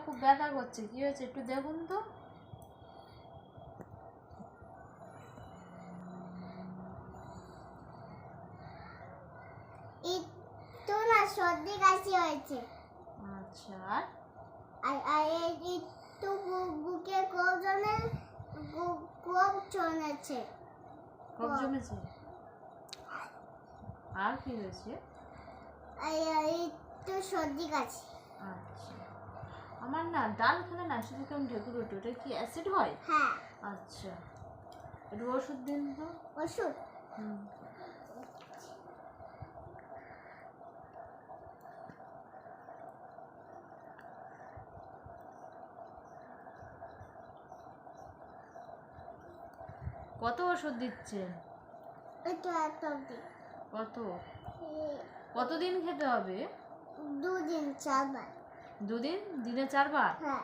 খুব ব্যথা করছে, কি হয়েছে একটু দেখুন তো। একটু না সর্দি কাশি হয়েছে। আচ্ছা, আর একটু বুকে কফ জমেছে। কফ জমেছে। আর কি হয়েছে? একটু সর্দি কাশি। আচ্ছা, আমার না ডাল খেলে না শুধু কেমন ঢেকুর ওঠে, ওটা কি অ্যাসিড হয়? হ্যাঁ। আচ্ছা, একটু ওষুধ দিন তো। ওষুধ? কত ওষুধ দিচ্ছেন? এটা একটা দিন। কত কতদিন খেতে হবে? 2 দিন 4 বার। 2 দিন, দিনে 4 বার? হ্যাঁ।